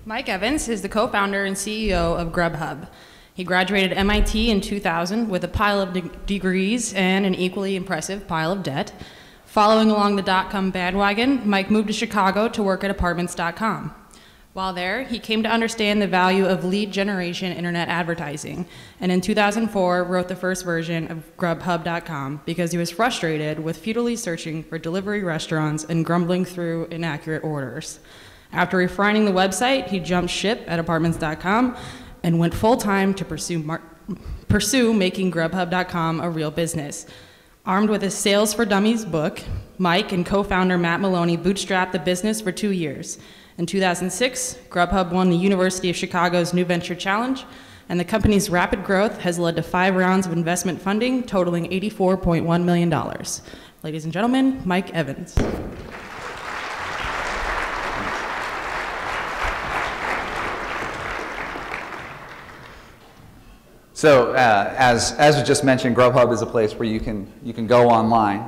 Mike Evans is the co-founder and CEO of Grubhub. He graduated MIT in 2000 with a pile of degrees and an equally impressive pile of debt. Following along the dot-com bandwagon, Mike moved to Chicago to work at apartments.com. While there, he came to understand the value of lead generation internet advertising, and in 2004 wrote the first version of Grubhub.com because he was frustrated with futilely searching for delivery restaurants and grumbling through inaccurate orders. After refining the website, he jumped ship at apartments.com and went full-time to pursue making Grubhub.com a real business. Armed with his Sales for Dummies book, Mike and co-founder Matt Maloney bootstrapped the business for 2 years. In 2006, Grubhub won the University of Chicago's New Venture Challenge, and the company's rapid growth has led to 5 rounds of investment funding totaling $84.1 million. Ladies and gentlemen, Mike Evans. So as we just mentioned, Grubhub is a place where you can go online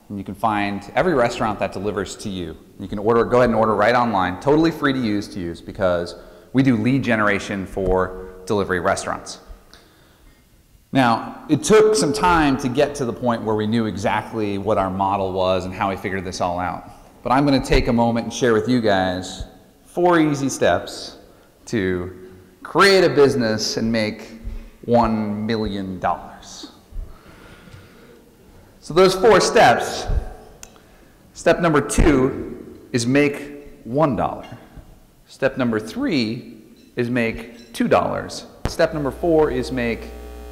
and you can find every restaurant that delivers to you. You can go ahead and order right online, totally free to use because we do lead generation for delivery restaurants. Now, it took some time to get to the point where we knew exactly what our model was and how we figured this all out. But I'm going to take a moment and share with you guys 4 easy steps to create a business and make $1 million. So those 4 steps, step number 2 is make $1. Step number 3 is make $2. Step number 4 is make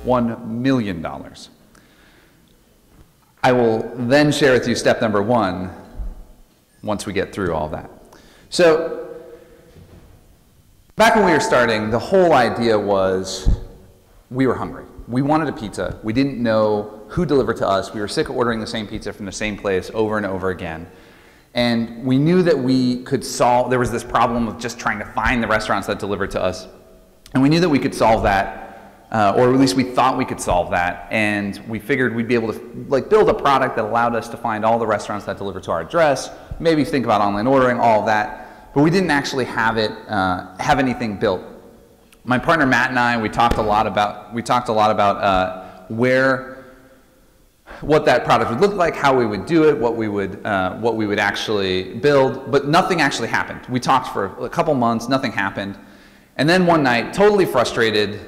$1 million. I will then share with you step number 1 once we get through all that. So back when we were starting, the whole idea was we were hungry. We wanted a pizza. We didn't know who delivered to us. We were sick of ordering the same pizza from the same place over and over again. And we knew that we could solve, there was this problem of just trying to find the restaurants that delivered to us. And we knew that we could solve that, or at least we thought we could solve that. And we figured we'd be able to build a product that allowed us to find all the restaurants that deliver to our address, maybe think about online ordering, all of that. But we didn't actually have anything built. My partner Matt and I, we talked a lot about what that product would look like, how we would do it, what we would actually build, but nothing actually happened. We talked for a couple months, nothing happened, and then one night, totally frustrated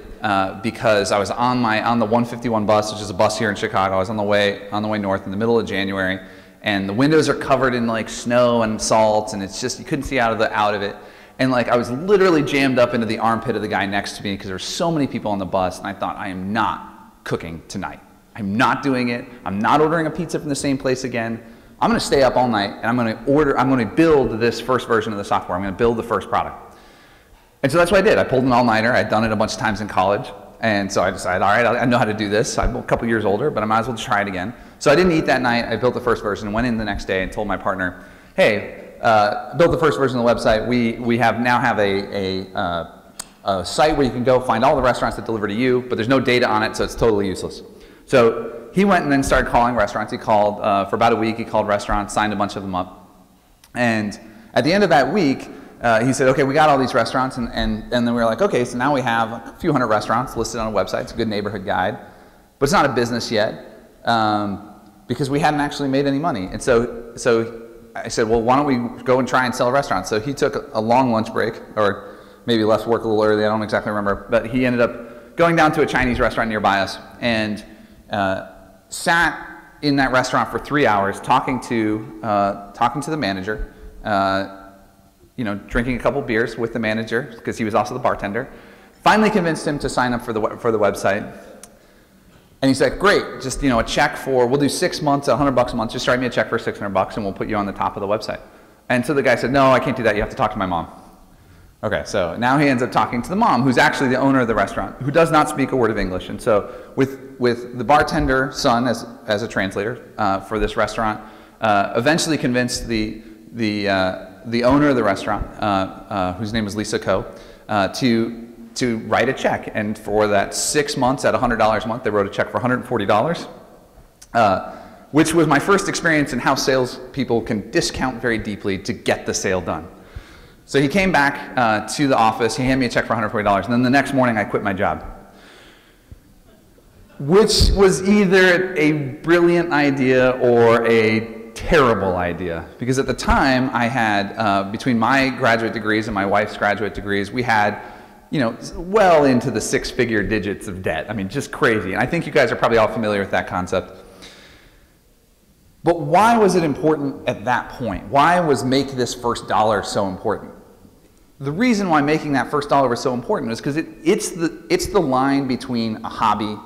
because I was on the 151 bus, which is a bus here in Chicago. I was on the way north in the middle of January, and the windows are covered in like snow and salt, and it's just you couldn't see out of it. And like I was literally jammed up into the armpit of the guy next to me because there were so many people on the bus, and I thought, I am not cooking tonight. I'm not doing it. I'm not ordering a pizza from the same place again. I'm going to stay up all night and I'm going to build this first version of the software. I'm going to build the first product. And so that's what I did. I pulled an all-nighter. I'd done it a bunch of times in college. And so I decided, all right, I know how to do this. I'm a couple years older, but I might as well try it again. So I didn't eat that night. I built the first version and went in the next day and told my partner, hey, built the first version of the website. We now have a site where you can go find all the restaurants that deliver to you, but there's no data on it, so it's totally useless. So he went and then started calling restaurants. He called for about a week. He called restaurants, signed a bunch of them up. And at the end of that week, he said, okay, we got all these restaurants. And then we were like, okay, so now we have a few hundred restaurants listed on a website. It's a good neighborhood guide. But it's not a business yet because we hadn't actually made any money. And so I said, well, why don't we go and try and sell restaurants? So he took a long lunch break, or maybe left work a little early, I don't exactly remember, but he ended up going down to a Chinese restaurant nearby us and sat in that restaurant for 3 hours talking to the manager, drinking a couple beers with the manager because he was also the bartender. Finally convinced him to sign up for the website. And he's like, great, just a check we'll do 6 months, $100 a month, just write me a check for $600 and we'll put you on the top of the website. And so the guy said, no, I can't do that, you have to talk to my mom. Okay, so now he ends up talking to the mom, who's actually the owner of the restaurant, who does not speak a word of English. And so with the bartender son as a translator for this restaurant, eventually convinced the owner of the restaurant, whose name is Lisa Ko, to write a check. And for that 6 months at $100 a month, they wrote a check for $140, which was my first experience in how salespeople can discount very deeply to get the sale done. So he came back to the office, he handed me a check for $140, and then the next morning I quit my job. Which was either a brilliant idea or a terrible idea. Because at the time I had, between my graduate degrees and my wife's graduate degrees, we had, you know, well into the six-figure digits of debt. I mean, just crazy. And I think you guys are probably all familiar with that concept. But why was it important at that point? Why was make this first dollar so important? The reason why making that first dollar was so important is because it's the line between a hobby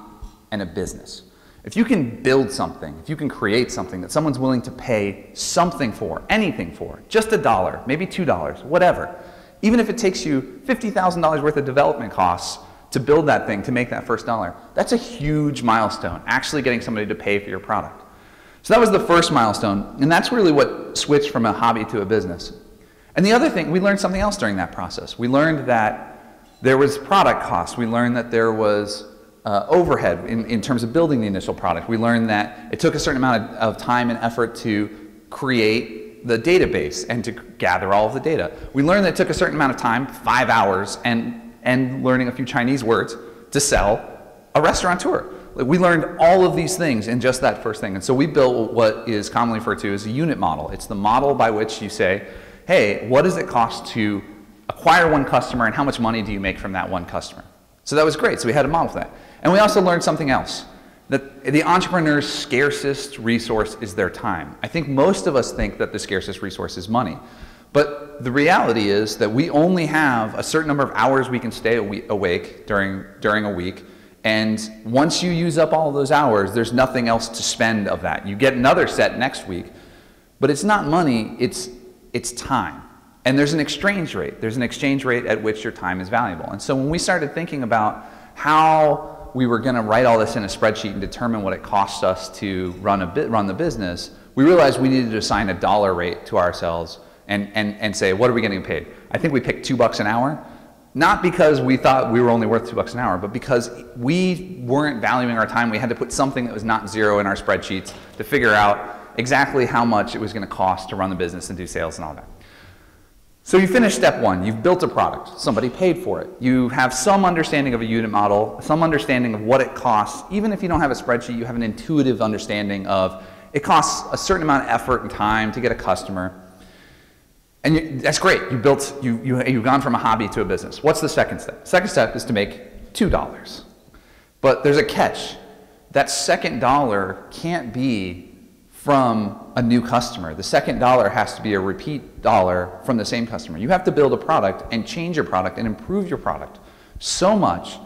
and a business. If you can build something, if you can create something that someone's willing to pay something for, anything for, just $1, maybe $2, whatever, even if it takes you $50,000 worth of development costs to build that thing, to make that first dollar, that's a huge milestone, actually getting somebody to pay for your product. So that was the first milestone, and that's really what switched from a hobby to a business. And the other thing, we learned something else during that process. We learned that there was product costs. We learned that there was overhead in terms of building the initial product. We learned that it took a certain amount of time and effort to create the database and to gather all of the data. We learned that it took a certain amount of time, 5 hours, and learning a few Chinese words to sell a restaurateur. We learned all of these things in just that first thing. And so we built what is commonly referred to as a unit model. It's the model by which you say, hey, what does it cost to acquire one customer and how much money do you make from that one customer? So that was great. So we had a model for that. And we also learned something else, that the entrepreneur's scarcest resource is their time. I think most of us think that the scarcest resource is money. But the reality is that we only have a certain number of hours we can stay awake during a week. And once you use up all of those hours, there's nothing else to spend of that. You get another set next week, but it's not money, it's time. And there's an exchange rate. There's an exchange rate at which your time is valuable. And so when we started thinking about how we were going to write all this in a spreadsheet and determine what it costs us to run the business, we realized we needed to assign a dollar rate to ourselves and say, what are we getting paid? I think we picked $2 an hour. Not because we thought we were only worth $2 an hour, but because we weren't valuing our time. We had to put something that was not zero in our spreadsheets to figure out exactly how much it was going to cost to run the business and do sales and all that. So you finished step one. You've built a product. Somebody paid for it. You have some understanding of a unit model, some understanding of what it costs. Even if you don't have a spreadsheet, you have an intuitive understanding of it costs a certain amount of effort and time to get a customer. And that's great. You've gone from a hobby to a business. What's the second step? Second step is to make $2. But there's a catch. That second dollar can't be from a new customer. The second dollar has to be a repeat dollar from the same customer. You have to build a product and change your product and improve your product so much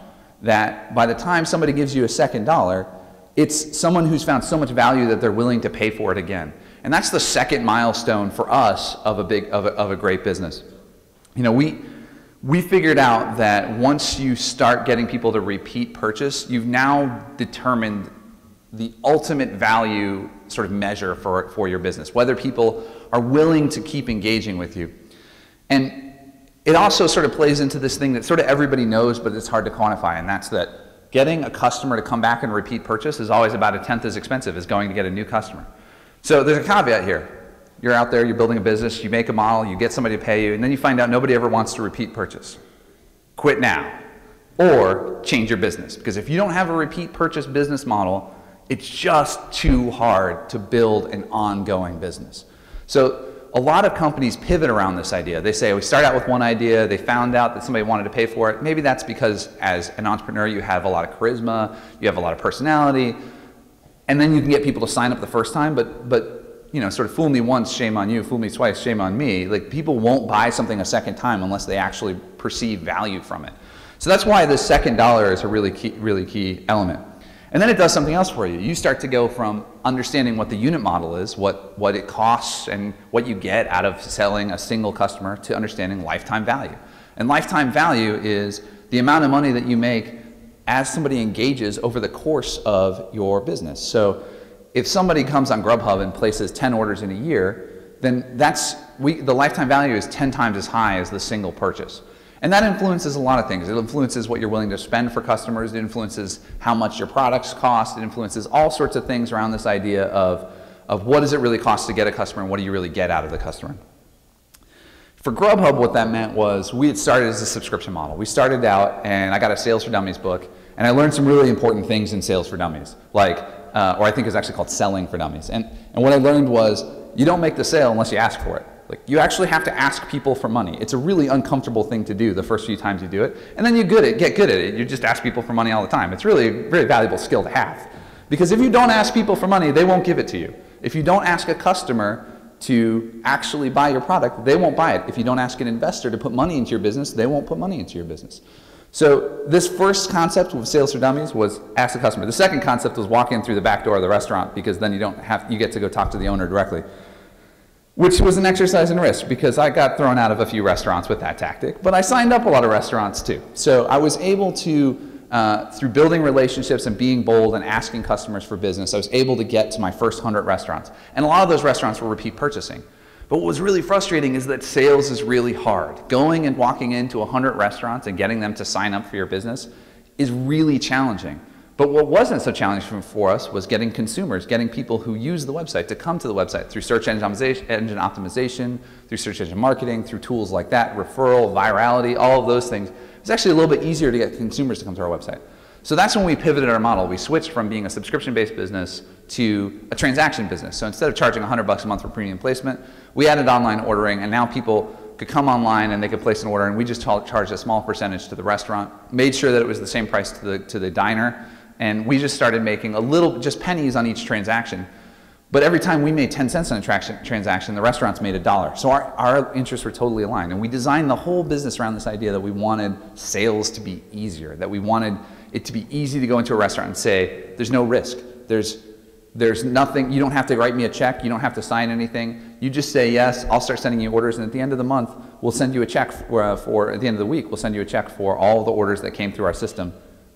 that by the time somebody gives you a second dollar, it's someone who's found so much value that they're willing to pay for it again. And that's the second milestone for us of a great business. You know, we figured out that once you start getting people to repeat purchase, you've now determined the ultimate value sort of measure for your business, whether people are willing to keep engaging with you. And it also sort of plays into this thing that sort of everybody knows, but it's hard to quantify, and that's that getting a customer to come back and repeat purchase is always about 1/10 as expensive as going to get a new customer. So there's a caveat here. You're out there, you're building a business, you make a model, you get somebody to pay you, and then you find out nobody ever wants to repeat purchase. Quit now. Or change your business. Because if you don't have a repeat purchase business model, it's just too hard to build an ongoing business. So a lot of companies pivot around this idea. They say, we start out with one idea, they found out that somebody wanted to pay for it. Maybe that's because as an entrepreneur you have a lot of charisma, you have a lot of personality, and then you can get people to sign up the first time, but you know, sort of fool me once, shame on you, fool me twice, shame on me. Like, people won't buy something a second time unless they actually perceive value from it. So that's why the second dollar is a really key element. And then it does something else for you. You start to go from understanding what the unit model is, what it costs and what you get out of selling a single customer, to understanding lifetime value. And lifetime value is the amount of money that you make as somebody engages over the course of your business. So if somebody comes on Grubhub and places 10 orders in a year, then the lifetime value is 10 times as high as the single purchase. And that influences a lot of things. It influences what you're willing to spend for customers. It influences how much your products cost. It influences all sorts of things around this idea of what does it really cost to get a customer and what do you really get out of the customer. For Grubhub, what that meant was we had started as a subscription model. We started out, and I got a Sales for Dummies book, and I learned some really important things in Sales for Dummies, like, or I think it's actually called Selling for Dummies. And what I learned was you don't make the sale unless you ask for it. Like, you actually have to ask people for money. It's a really uncomfortable thing to do the first few times you do it, and then you get good at it. You just ask people for money all the time. It's really a very valuable skill to have. Because if you don't ask people for money, they won't give it to you. If you don't ask a customer to actually buy your product, they won't buy it. If you don't ask an investor to put money into your business, they won't put money into your business. So this first concept with Sales for Dummies was ask the customer. The second concept was walk in through the back door of the restaurant, because then you get to go talk to the owner directly, which was an exercise in risk because I got thrown out of a few restaurants with that tactic, but I signed up a lot of restaurants too. So I was able to, through building relationships and being bold and asking customers for business, I was able to get to my first 100 restaurants. And a lot of those restaurants were repeat purchasing. But what was really frustrating is that sales is really hard. Going and walking into 100 restaurants and getting them to sign up for your business is really challenging. But what wasn't so challenging for us was getting consumers, getting people who use the website to come to the website through search engine optimization, through search engine marketing, through tools like that, referral, virality, all of those things. It's actually a little bit easier to get consumers to come to our website. So that's when we pivoted our model. We switched from being a subscription-based business to a transaction business. So instead of charging $100 a month for premium placement, we added online ordering, and now people could come online and they could place an order, and we just charged a small percentage to the restaurant, made sure that it was the same price to the diner, and we just started making a little, just pennies on each transaction. But every time we made 10 cents on a transaction, the restaurants made $1. So our interests were totally aligned. And we designed the whole business around this idea that we wanted sales to be easier, that we wanted it to be easy to go into a restaurant and say, there's no risk. There's nothing, you don't have to write me a check, you don't have to sign anything. You just say yes, I'll start sending you orders, and at the end of the month, we'll send you a check at the end of the week, we'll send you a check for all the orders that came through our system,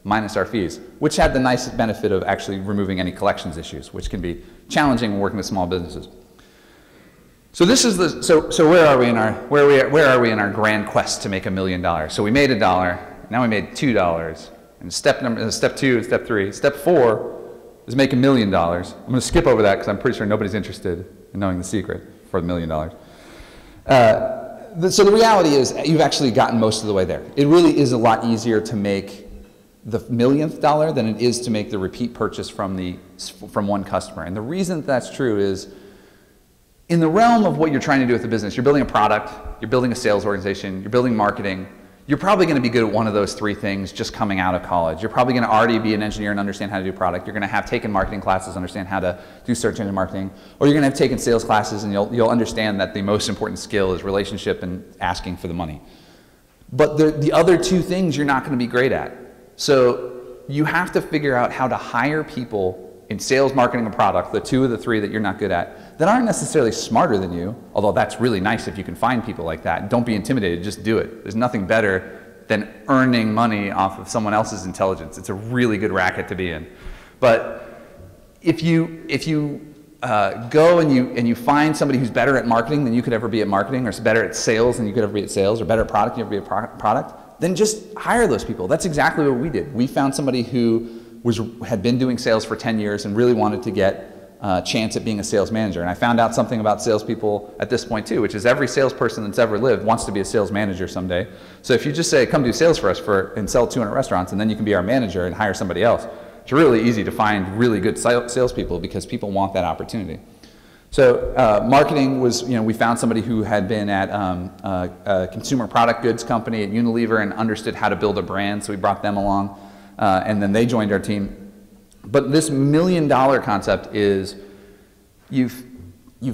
minus our fees, which had the nice benefit of actually removing any collections issues, which can be challenging when working with small businesses. So this is the, so where are we in our grand quest to make $1 million? So we made $1, now we made $2, and step 2, step 3, step 4 is make $1 million. I'm going to skip over that because I'm pretty sure nobody's interested in knowing the secret for the $1 million. So the reality is you've actually gotten most of the way there. It really is a lot easier to make the millionth dollar than it is to make the repeat purchase from one customer. And the reason that's true is in the realm of what you're trying to do with the business, you're building a product, you're building a sales organization, you're building marketing, you're probably going to be good at one of those 3 things just coming out of college. You're probably going to already be an engineer and understand how to do product. You're going to have taken marketing classes, understand how to do search engine marketing, or you're going to have taken sales classes and you'll understand that the most important skill is relationship and asking for the money. But the other 2 things you're not going to be great at. So you have to figure out how to hire people in sales, marketing, and product, the 2 of the 3 that you're not good at, that aren't necessarily smarter than you, although that's really nice if you can find people like that. Don't be intimidated, just do it. There's nothing better than earning money off of someone else's intelligence. It's a really good racket to be in. But if you go and you find somebody who's better at marketing than you could ever be at marketing, or is better at sales than you could ever be at sales, or better at product than you could ever be at product, then just hire those people. That's exactly what we did. We found somebody who had been doing sales for 10 years and really wanted to get a chance at being a sales manager. And I found out something about salespeople at this point too, which is every salesperson that's ever lived wants to be a sales manager someday. So if you just say, come do sales for us and sell 200 restaurants, and then you can be our manager and hire somebody else, it's really easy to find really good salespeople because people want that opportunity. So marketing was, we found somebody who had been at a consumer product goods company at Unilever and understood how to build a brand, so we brought them along, and then they joined our team. But this $1 million concept is you've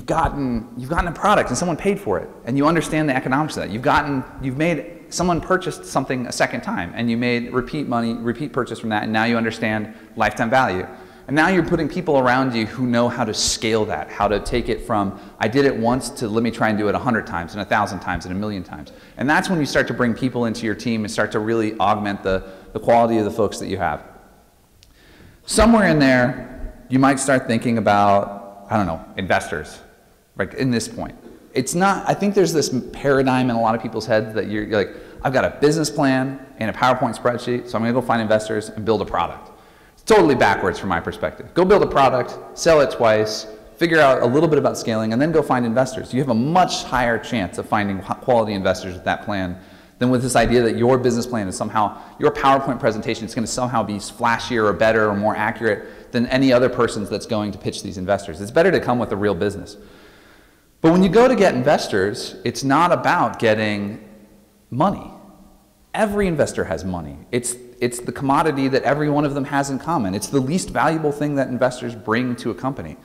gotten a product and someone paid for it, and you understand the economics of that. Someone purchased something a second time, and you made repeat purchase from that, and now you understand lifetime value. And now you're putting people around you who know how to scale that, how to take it from, I did it once, to let me try and do it 100 times, and 1,000 times, and 1,000,000 times. And that's when you start to bring people into your team and start to really augment the quality of the folks that you have. Somewhere in there, you might start thinking about, I don't know, investors, like in this point. It's not, I think there's this paradigm in a lot of people's heads that you're like, I've got a business plan and a PowerPoint spreadsheet, so I'm gonna go find investors and build a product. Totally backwards from my perspective. Go build a product, sell it twice, figure out a little bit about scaling, and then go find investors. You have a much higher chance of finding quality investors with that plan than with this idea that your business plan is somehow, your PowerPoint presentation is going to somehow be flashier or better or more accurate than any other person's that's going to pitch these investors. It's better to come with a real business. But when you go to get investors, it's not about getting money. Every investor has money. It's the commodity that every one of them has in common. It's the least valuable thing that investors bring to a company.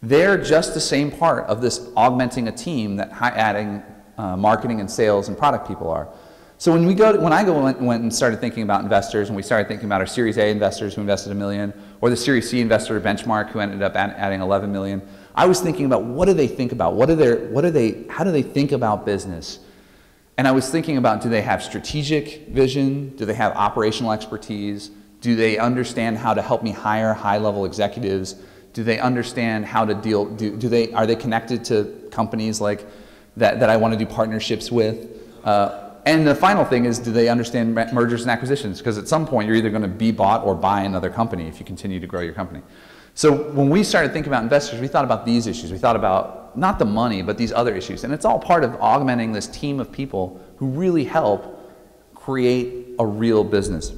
They're just the same part of this augmenting a team that adding marketing and sales and product people are. So when I went and started thinking about investors, and we started thinking about our Series A investors who invested $1 million, or the Series C investor Benchmark who ended up adding $11 million, I was thinking about what do they think about? How do they think about business? And I was thinking about, do they have strategic vision? Do they have operational expertise? Do they understand how to help me hire high-level executives? Do they understand how to deal? Are they connected to companies like that I want to do partnerships with? And the final thing is, do they understand mergers and acquisitions? Because at some point, you're either going to be bought or buy another company if you continue to grow your company. So when we started thinking about investors, we thought about these issues. We thought about not the money, but these other issues. And it's all part of augmenting this team of people who really help create a real business.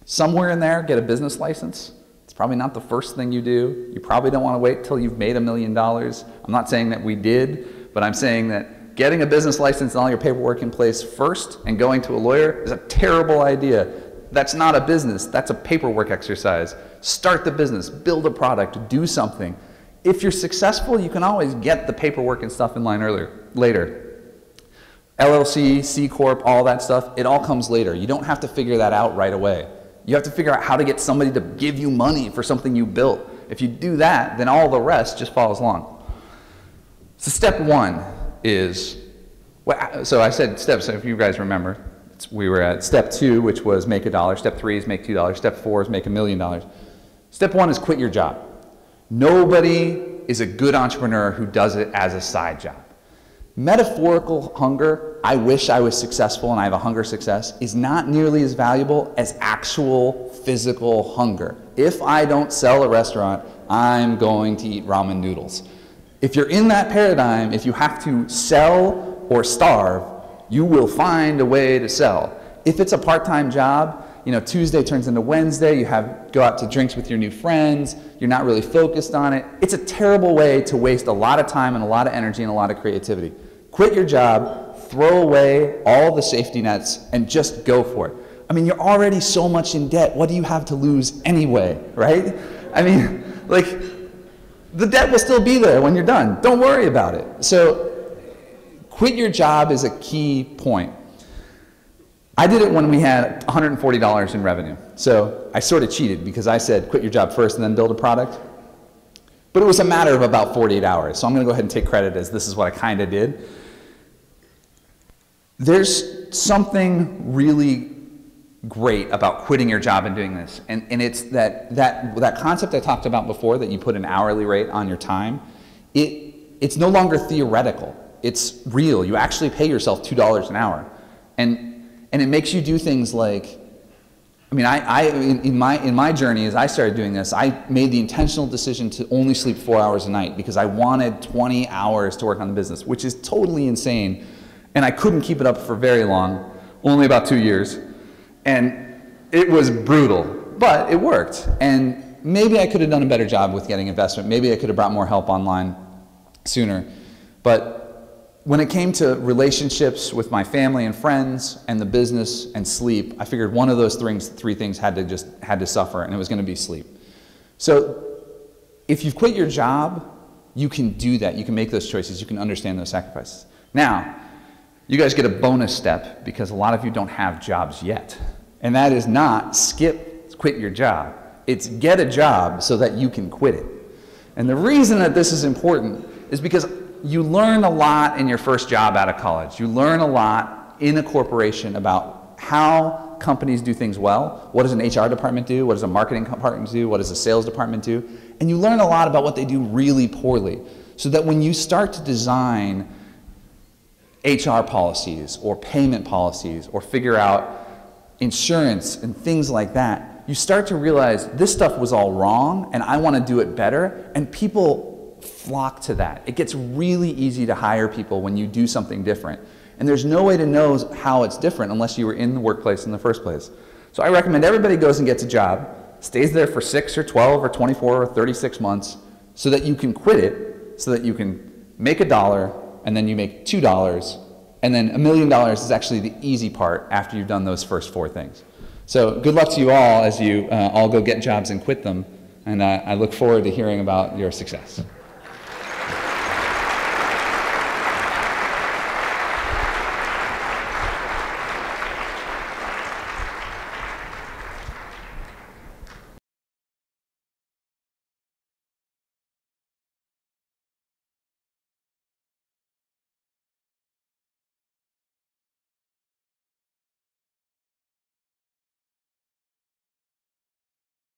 Somewhere in there, get a business license. It's probably not the first thing you do. You probably don't want to wait till you've made $1 million. I'm not saying that we did, but I'm saying that getting a business license and all your paperwork in place first and going to a lawyer is a terrible idea. That's not a business. That's a paperwork exercise. Start the business, build a product, do something. If you're successful, you can always get the paperwork and stuff in line later. LLC, C Corp, all that stuff, it all comes later. You don't have to figure that out right away. You have to figure out how to get somebody to give you money for something you built. If you do that, then all the rest just follows along. So step one is, so I said steps, so if you guys remember, we were at step 2, which was make $1. Step 3 is make $2. Step 4 is make $1 million. Step 1 is quit your job. Nobody is a good entrepreneur who does it as a side job. Metaphorical hunger, I wish I was successful and I have a hunger success, is not nearly as valuable as actual physical hunger. If I don't sell a restaurant, I'm going to eat ramen noodles. If you're in that paradigm, if you have to sell or starve, you will find a way to sell. If it's a part-time job, Tuesday turns into Wednesday, you go out to drinks with your new friends, you're not really focused on it. It's a terrible way to waste a lot of time and a lot of energy and a lot of creativity. Quit your job, throw away all the safety nets, and just go for it. I mean, you're already so much in debt. What do you have to lose anyway, right? I mean, the debt will still be there when you're done. Don't worry about it. So quit your job is a key point. I did it when we had $140 in revenue. So I sort of cheated because I said quit your job first and then build a product. But it was a matter of about 48 hours. So I'm going to go ahead and take credit as this is what I kind of did. There's something really great about quitting your job and doing this. And it's that concept I talked about before, that you put an hourly rate on your time. It's no longer theoretical. It's real. You actually pay yourself $2 an hour. And it makes you do things like, I mean, in my journey, as I started doing this, I made the intentional decision to only sleep 4 hours a night because I wanted 20 hours to work on the business, which is totally insane. And I couldn't keep it up for very long, only about 2 years. And it was brutal, but it worked. And maybe I could have done a better job with getting investment. Maybe I could have brought more help online sooner. But when it came to relationships with my family and friends and the business and sleep, I figured one of those three things had to suffer, and it was going to be sleep. So if you've quit your job, you can do that. You can make those choices. You can understand those sacrifices. Now, you guys get a bonus step because a lot of you don't have jobs yet. And that is not quit your job. It's get a job so that you can quit it. And the reason that this is important is because you learn a lot in your first job out of college. You learn a lot in a corporation about how companies do things well. What does an HR department do? What does a marketing department do? What does a sales department do? And you learn a lot about what they do really poorly, so that when you start to design HR policies or payment policies or figure out insurance and things like that, you start to realize this stuff was all wrong and I want to do it better, and people flock to that. It gets really easy to hire people when you do something different. And there's no way to know how it's different unless you were in the workplace in the first place. So I recommend everybody goes and gets a job, stays there for 6 or 12 or 24 or 36 months so that you can quit it, so that you can make $1 and then you make $2, and then $1 million is actually the easy part after you've done those first 4 things. So good luck to you all as you all go get jobs and quit them, and I look forward to hearing about your success.